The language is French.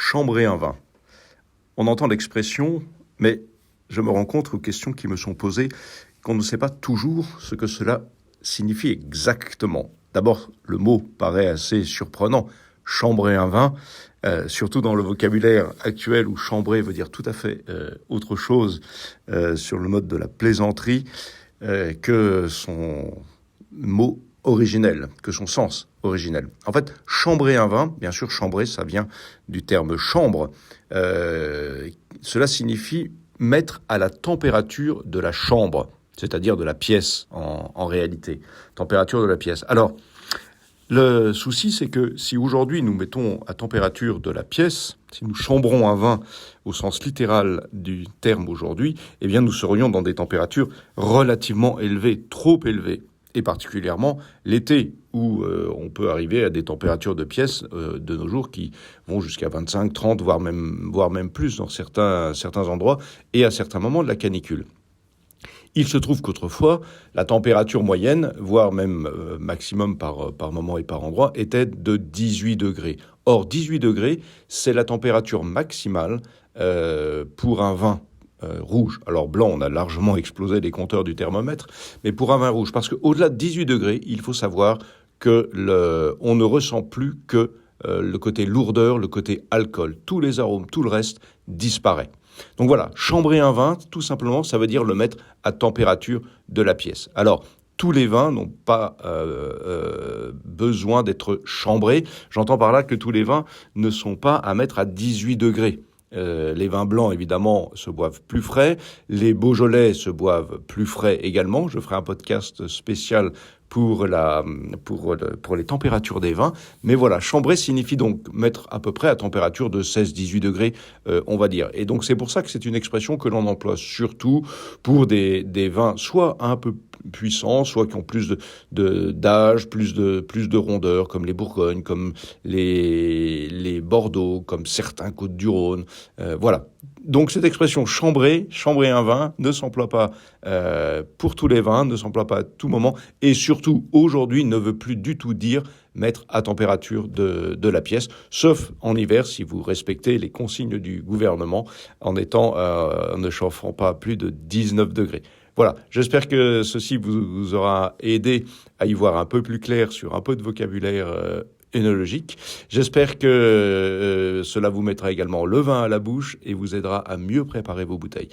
chambrer un vin. On entend l'expression, mais je me rends compte aux questions qui me sont posées qu'on ne sait pas toujours ce que cela signifie exactement. D'abord, le mot paraît assez surprenant. Chambrer un vin, surtout dans le vocabulaire actuel où chambrer veut dire tout à fait autre chose sur le mode de la plaisanterie que son mot originel, que son sens originel. En fait, chambrer un vin, bien sûr, chambrer, ça vient du terme chambre. Cela signifie mettre à la température de la chambre, c'est-à-dire de la pièce en réalité. Température de la pièce. Alors, le souci, c'est que si aujourd'hui nous mettons à température de la pièce, si nous chambrons un vin au sens littéral du terme aujourd'hui, eh bien nous serions dans des températures relativement élevées, trop élevées. Et particulièrement l'été, où on peut arriver à des températures de pièces de nos jours qui vont jusqu'à 25, 30, voire même plus dans certains endroits, et à certains moments de la canicule. Il se trouve qu'autrefois, la température moyenne, voire même maximum par moment et par endroit, était de 18 degrés. Or, 18 degrés, c'est la température maximale pour un vin rouge. Alors blanc, on a largement explosé les compteurs du thermomètre, mais pour un vin rouge, parce qu'au-delà de 18 degrés, il faut savoir que on ne ressent plus que le côté lourdeur, le côté alcool. Tous les arômes, tout le reste disparaît. Donc voilà, chambrer un vin, tout simplement, ça veut dire le mettre à température de la pièce. Alors, tous les vins n'ont pas besoin d'être chambrés. J'entends par là que tous les vins ne sont pas à mettre à 18 degrés. Les vins blancs, évidemment, se boivent plus frais. Les Beaujolais se boivent plus frais également. Je ferai un podcast spécial pour les températures des vins. Mais voilà, chambrer signifie donc mettre à peu près à température de 16-18 degrés, on va dire. Et donc c'est pour ça que c'est une expression que l'on emploie surtout pour des vins soit un peu puissants, soit qui ont plus d'âge, plus de rondeur, comme les Bourgognes, comme les Bordeaux, comme certains Côtes-du-Rhône. Voilà. Donc cette expression chambrer un vin ne s'emploie pas pour tous les vins, ne s'emploie pas à tout moment, et surtout aujourd'hui ne veut plus du tout dire mettre à température de la pièce, sauf en hiver si vous respectez les consignes du gouvernement en ne chauffant pas plus de 19 degrés. Voilà, j'espère que ceci vous aura aidé à y voir un peu plus clair sur un peu de vocabulaire œnologique. J'espère que cela vous mettra également le vin à la bouche et vous aidera à mieux préparer vos bouteilles.